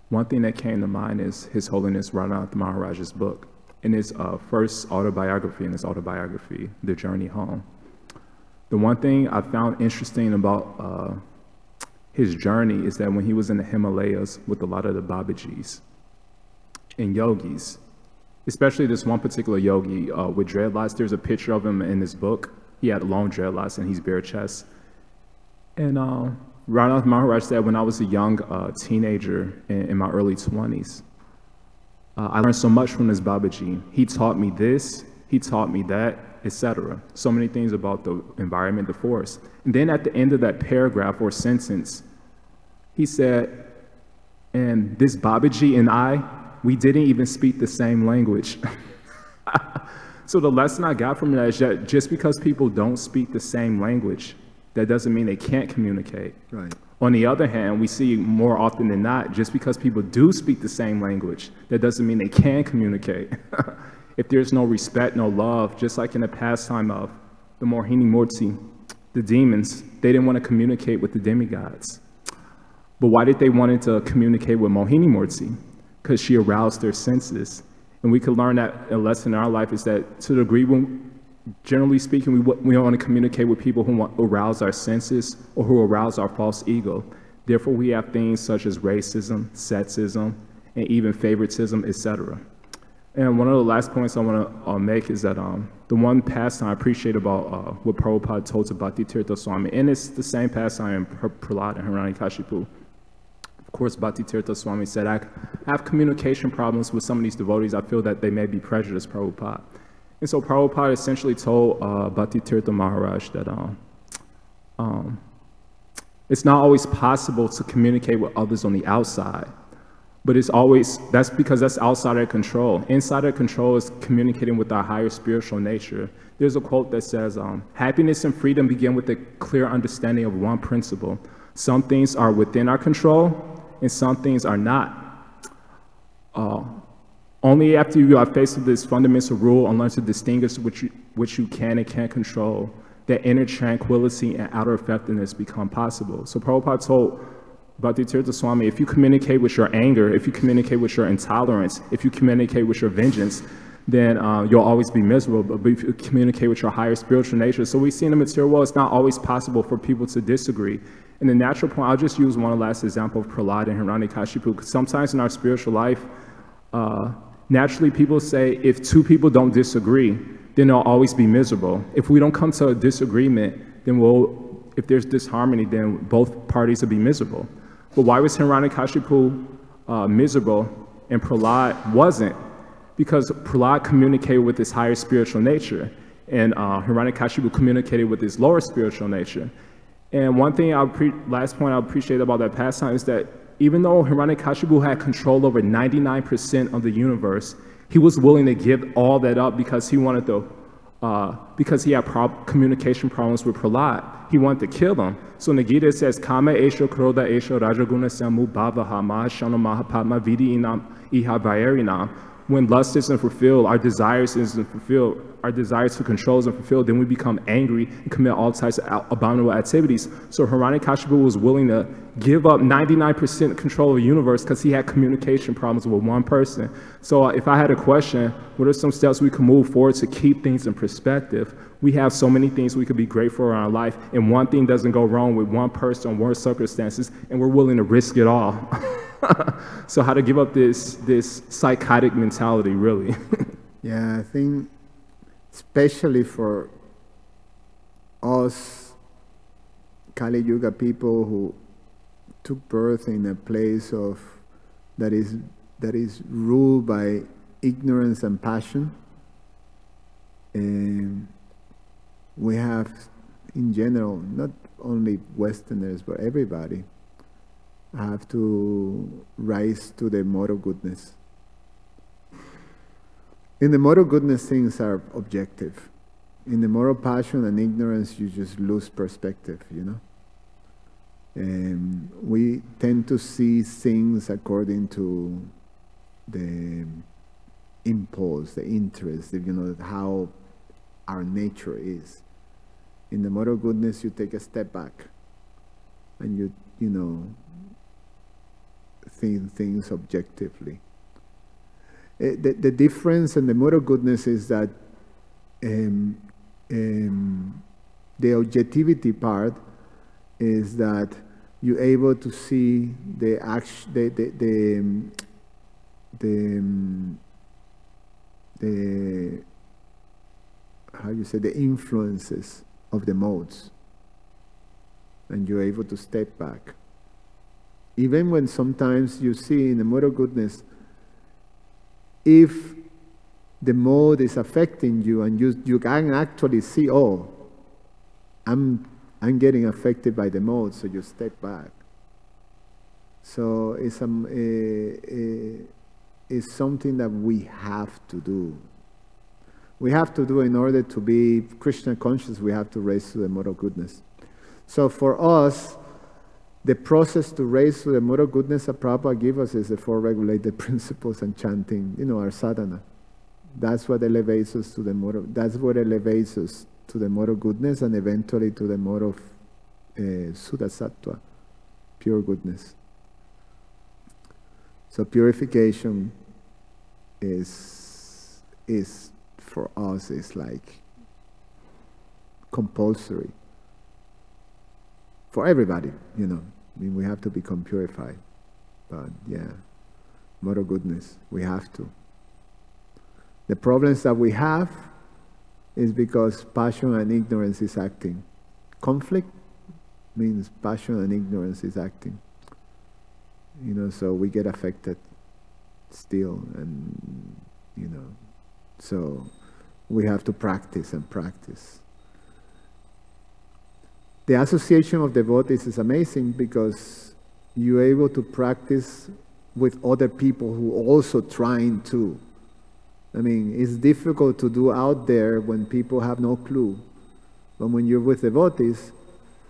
One thing that came to mind is His Holiness Radhanath Maharaj's book. In his first autobiography, The Journey Home. The one thing I found interesting about his journey is that when he was in the Himalayas with a lot of the Babajis and yogis, especially this one particular yogi with dreadlocks, there's a picture of him in his book. He had long dreadlocks and he's bare chest. And Radhanath Maharaj said, when I was a young teenager in my early 20s, I learned so much from this Babaji. He taught me this, he taught me that, etc. So many things about the environment, the forest. And then at the end of that paragraph or sentence, he said, and this Babaji and I We didn't even speak the same language. So the lesson I got from that is that just because people don't speak the same language, that doesn't mean they can't communicate. Right. On the other hand, we see more often than not, just because people do speak the same language, that doesn't mean they can communicate. If there's no respect, no love, just like in the pastime of the Mohini Murti, the demons, they didn't want to communicate with the demigods. But why did they want to communicate with Mohini Murti? Because she aroused their senses. And we could learn that a lesson in our life is that to the degree when, generally speaking, we don't want to communicate with people who arouse our senses or who arouse our false ego. Therefore, we have things such as racism, sexism, and even favoritism, etc. And one of the last points I want to make is that the one pastime I appreciate about what Prabhupada told to Bhakti Tirtha Swami, and it's the same pastime in Prahlad and Hiranyakashipu. Of course, Bhakti Tirtha Swami said, I have communication problems with some of these devotees. I feel that they may be prejudiced, Prabhupada. And so Prabhupada essentially told Bhakti Tirtha Maharaj that it's not always possible to communicate with others on the outside, but that's because that's outside our control. Inside our control is communicating with our higher spiritual nature. There's a quote that says, happiness and freedom begin with a clear understanding of one principle. Some things are within our control, and some things are not. Only after you are faced with this fundamental rule and learn to distinguish which you can and can't control, that inner tranquility and outer effectiveness become possible. So Prabhupada told Bhakti Tirtha Swami, if you communicate with your anger, if you communicate with your intolerance, if you communicate with your vengeance, then you'll always be miserable. But if you communicate with your higher spiritual nature, so we see in the material world, it's not always possible for people to disagree. In the natural point, I'll just use one last example of Prahlad and Hiranyakashipu, because sometimes in our spiritual life, naturally people say, if two people don't disagree, then they'll always be miserable. If we don't come to a disagreement, then if there's disharmony, then both parties will be miserable. But why was Hiranyakashipu miserable and Prahlad wasn't? Because Prahlad communicated with his higher spiritual nature, and Hiranyakashipu communicated with his lower spiritual nature. And one thing, last point I appreciate about that pastime is that even though Hiranyakashipu had control over 99% of the universe, he was willing to give all that up because he wanted to, because he had communication problems with Prahlad. He wanted to kill him. So in the Gita it says, Kama esho kroda esho rajaguna samu bhavaha mahashana mahapadma vidi inam iha vayarinam. When lust isn't fulfilled, our desires isn't fulfilled, our desires for control isn't fulfilled, then we become angry and commit all types of abominable activities. So Hiranyakashipu was willing to give up 99% control of the universe because he had communication problems with one person. So if I had a question, what are some steps we can move forward to keep things in perspective? We have so many things we could be grateful for in our life, and one thing doesn't go wrong with one person, one circumstances, and we're willing to risk it all. So how to give up this psychotic mentality, really. Yeah, I think especially for us Kali Yuga people who took birth in a place that is ruled by ignorance and passion, and we have, in general, not only Westerners but everybody, have to rise to the moral goodness. In the moral goodness, things are objective. In the moral passion and ignorance, you just lose perspective, you know. And we tend to see things according to the impulse, the interest, you know, how our nature is. In the moral goodness, you take a step back and you know, think things objectively. The difference in the moral goodness is that the objectivity part is that you're able to see the how you say, the influences of the modes, and you're able to step back. Even when sometimes you see in the moral goodness, if the mode is affecting you and you can actually see, oh, I'm getting affected by the mode, so you step back. So it's is something that we have to do. We have to do in order to be Krishna conscious. We have to raise to the mode of goodness. So for us, the process to raise to the mode of goodness that Prabhupada gives us is the four regulated principles and chanting, our sadhana. That's what elevates us to the mode of, that's what elevates us to the mode of goodness and eventually to the mode of Sudasattva, pure goodness. So purification is for us is like compulsory for everybody, I mean, we have to become purified, but yeah, mode of goodness, we have to. The problems that we have is because passion and ignorance is acting. Conflict means passion and ignorance is acting. So we get affected still, and so we have to practice and practice. The association of devotees is amazing because you're able to practice with other people who also trying to. I mean, it's difficult to do out there when people have no clue. But when you're with devotees,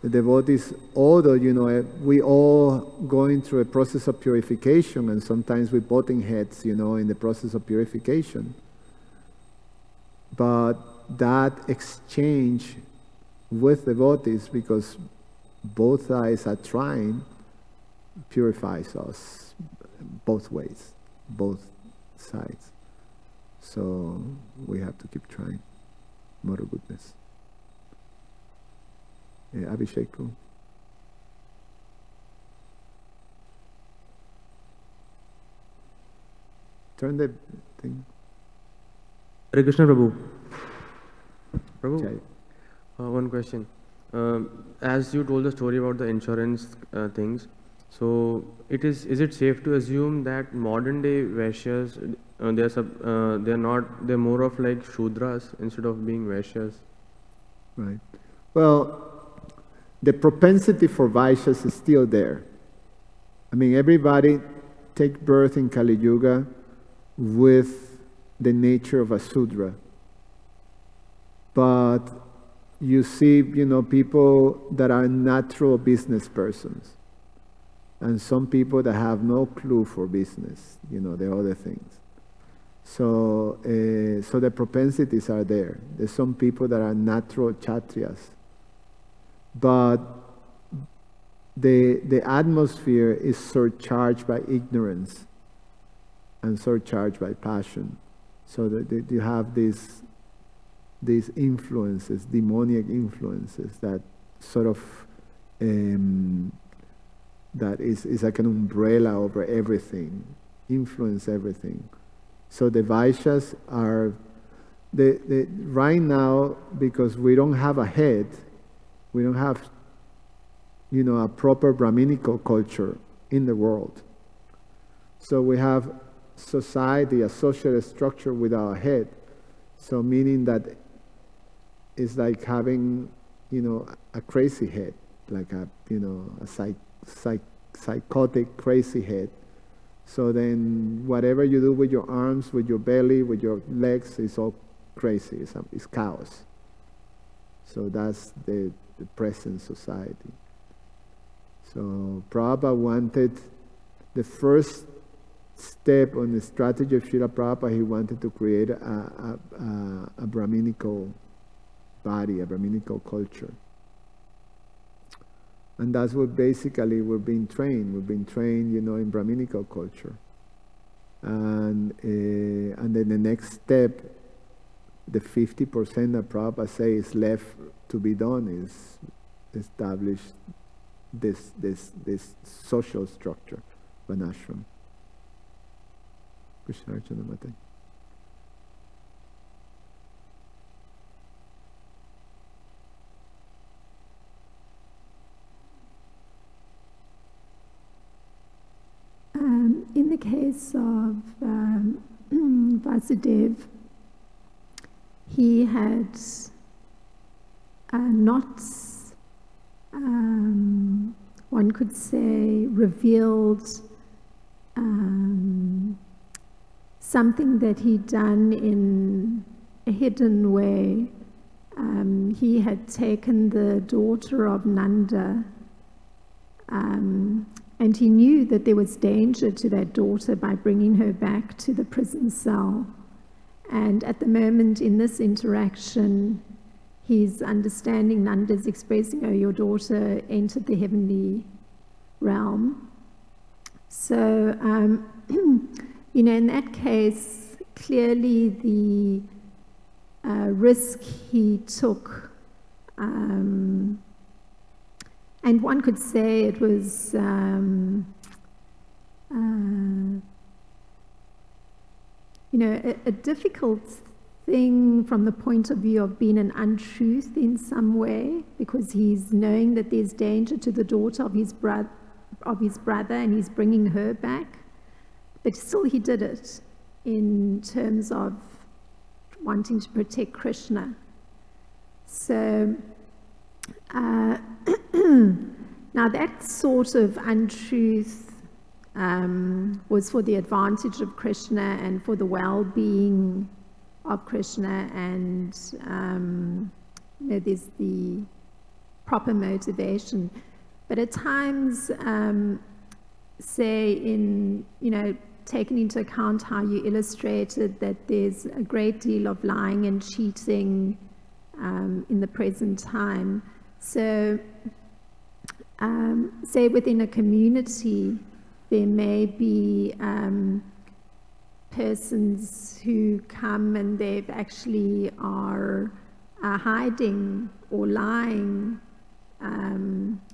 the devotees, although, we all going through a process of purification, and sometimes we're butting heads, in the process of purification. But that exchange with devotees, because both sides are trying, purifies us both ways, both sides. So we have to keep trying. Mode of goodness. Abhishek. Turn the thing. Hare Krishna, Prabhu. Prabhu, Jai. One question. As you told the story about the insurance things, so is it safe to assume that modern day Vaishyas, they're more of like Shudras instead of being Vaishyas? Right. Well, the propensity for Vaishyas is still there. I mean, everybody take birth in Kali Yuga with the nature of a Sudra. But you see, people that are natural business persons. And some people that have no clue for business, the other things. So the propensities are there. There's some people that are natural Kshatriyas. But the atmosphere is surcharged by ignorance and surcharged by passion. So that you have these influences, demoniac influences that sort of that is like an umbrella over everything, influence everything. So the Vaishyas are right now, because we don't have a head, we don't have a proper Brahminical culture in the world. So we have society, a social structure without a head. So meaning that it's like having, a crazy head, like a psychotic crazy head. So then whatever you do with your arms, with your belly, with your legs, is all crazy. It's chaos. So that's the present society. So Prabhupada wanted, the first step on the strategy of Srila Prabhupada, he wanted to create a Brahminical body, a Brahminical culture. And that's what basically we're being trained. We've been trained, in Brahminical culture. And then the next step, the 50% that Prabhupada says is left to be done, is establish this social structure, Vanashram. Krishna Archana Mate. In the case of Vasudev, he had not, one could say, revealed something that he'd done in a hidden way. He had taken the daughter of Nanda, and he knew that there was danger to that daughter by bringing her back to the prison cell. And at the moment in this interaction, he's understanding, Nanda's expressing, oh, your daughter entered the heavenly realm. So, you know, in that case, clearly the risk he took, and one could say it was you know, a difficult thing from the point of view of being an untruth in some way, because he's knowing that there's danger to the daughter of his brother, and he's bringing her back. But still he did it in terms of wanting to protect Krishna. So now that sort of untruth was for the advantage of Krishna and for the well-being of Krishna, and you know, there's the proper motivation. But at times, say in, you know, taking into account how you illustrated that there's a great deal of lying and cheating in the present time. So, say within a community, there may be persons who come and they actually are hiding or lying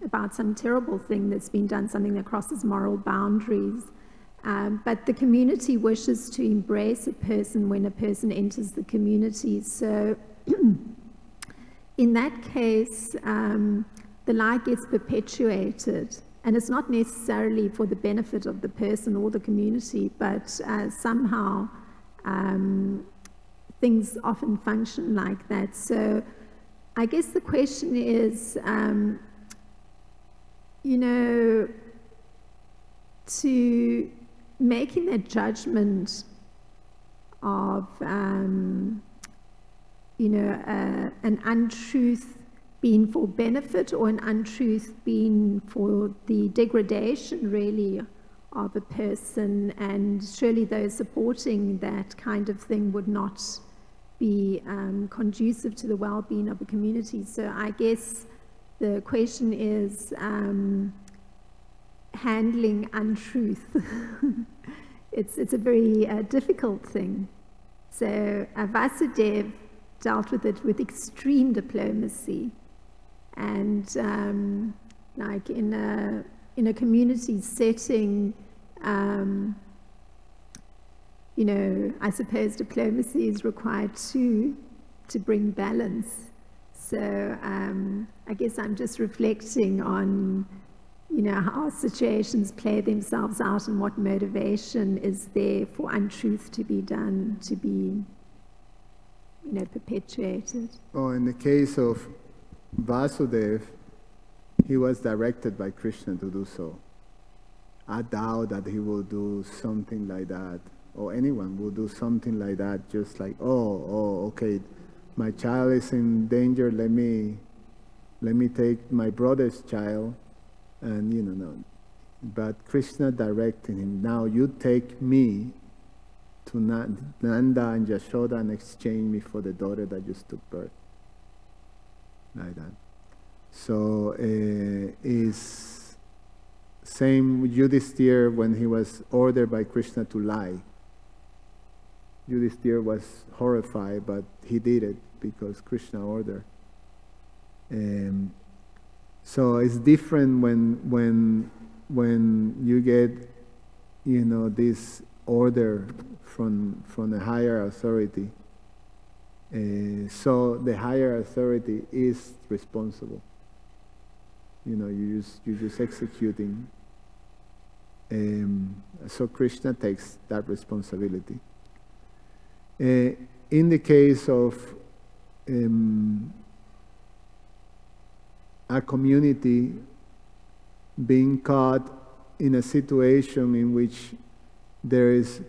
about some terrible thing that's been done, something that crosses moral boundaries. But the community wishes to embrace a person when a person enters the community. So in that case, the lie gets perpetuated. And it's not necessarily for the benefit of the person or the community, but somehow things often function like that. So I guess the question is, you know, to making that judgment of, you know, an untruth being for benefit or an untruth being for the degradation, really, of a person, and surely those supporting that kind of thing would not be conducive to the well-being of a community. So I guess the question is handling untruth. It's a very difficult thing. So Vasudev dealt with it with extreme diplomacy. And like in a community setting, you know, I suppose diplomacy is required too, to bring balance. So I guess I'm just reflecting on, you know, how situations play themselves out and what motivation is there for untruth to be done, to be, you know, perpetuated. Oh, in the case of Vasudev, he was directed by Krishna to do so. I doubt that he will do something like that, or anyone will do something like that, just like, oh, okay, my child is in danger, let me take my brother's child, and, you know, no. But Krishna directing him, now you take me to Nanda and Yashoda and exchange me for the daughter that just took birth. Like that. So is same Yudhisthira when he was ordered by Krishna to lie. Yudhisthira was horrified, but he did it because Krishna ordered. So it's different when you get, you know, this order from a higher authority. So the higher authority is responsible. You know, you're just executing. So Krishna takes that responsibility. In the case of a community being caught in a situation in which there is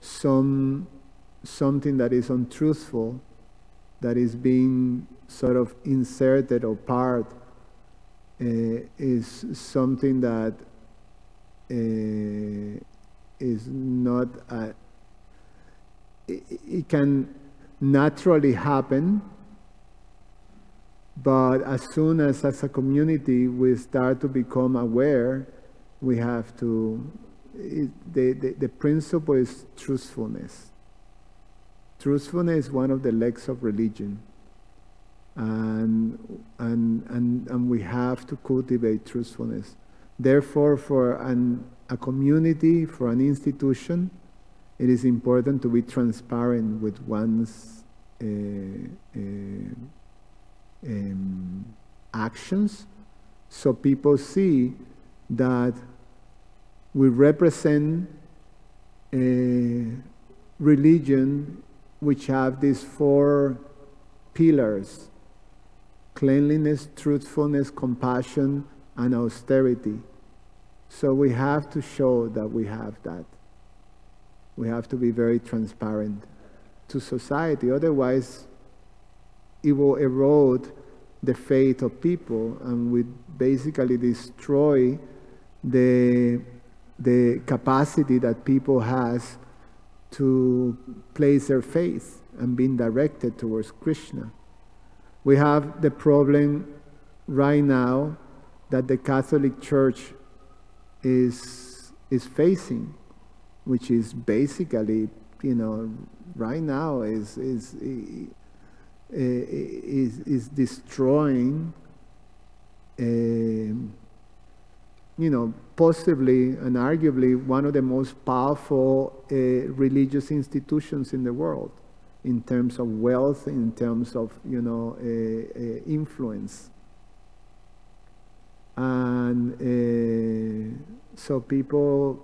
something that is untruthful, that is being sort of inserted or part, is something that is not, it can naturally happen, but as soon as a community we start to become aware, we have to, the principle is truthfulness. Truthfulness is one of the legs of religion, and we have to cultivate truthfulness. Therefore, for a community, for an institution, it is important to be transparent with one's actions, so people see that we represent a religion which have these 4 pillars: cleanliness, truthfulness, compassion, and austerity. So we have to show that we have that. We have to be very transparent to society, otherwise it will erode the faith of people, and we basically destroy the capacity that people has to place their faith and being directed towards Krishna. We have the problem right now that the Catholic Church is facing, which is basically, right now is destroying, possibly and arguably one of the most powerful religious institutions in the world, in terms of wealth, in terms of influence, and so people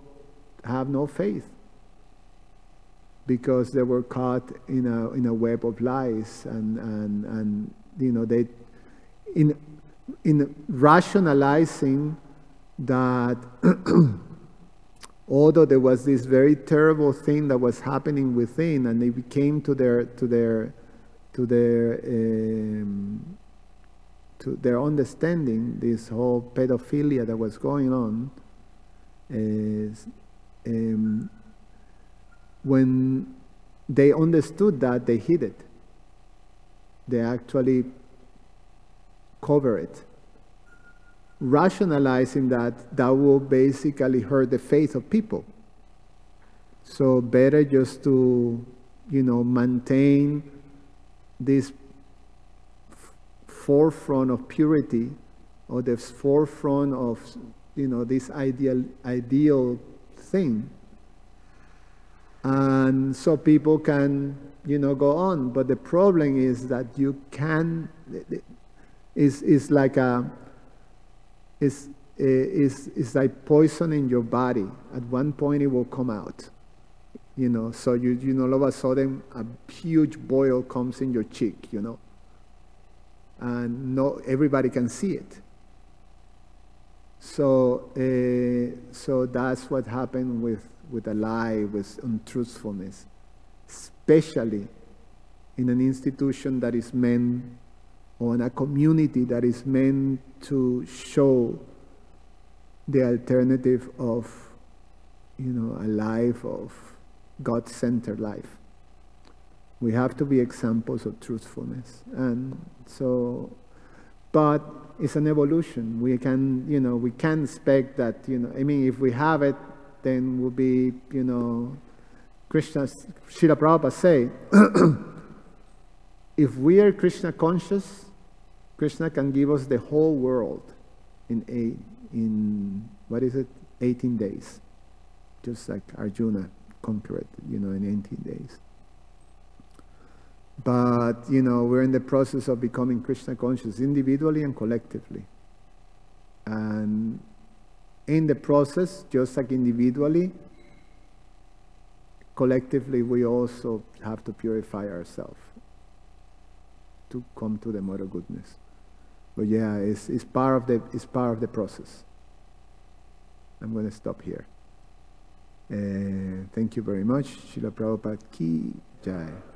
have no faith because they were caught in a web of lies, and they in rationalizing that although there was this very terrible thing that was happening within, and they came to their understanding, this whole pedophilia that was going on, is when they understood that, they hid it. They actually cover it, rationalizing that will basically hurt the faith of people. So better just to, maintain this forefront of purity, or the forefront of, this ideal thing. And so people can, go on. But the problem is that you can, it's like like poison in your body. At one point it will come out, so you all of a sudden a huge boil comes in your cheek, and everybody can see it. So that's what happened with a lie, with untruthfulness, especially in an institution that is meant, or in a community that is meant to show the alternative of, a life of God-centered life. We have to be examples of truthfulness. And so, but it's an evolution. We can, we can't expect that, if we have it, then we'll be, Krishna, Srila Prabhupada say, if we are Krishna conscious, Krishna can give us the whole world in 18 days. Just like Arjuna conquered, in 18 days. But, we're in the process of becoming Krishna conscious, individually and collectively. And in the process, just like individually, collectively we also have to purify ourselves to come to the mother goodness. But yeah, it's part of the process. I'm going to stop here. Thank you very much. Srila Prabhupada ki jai.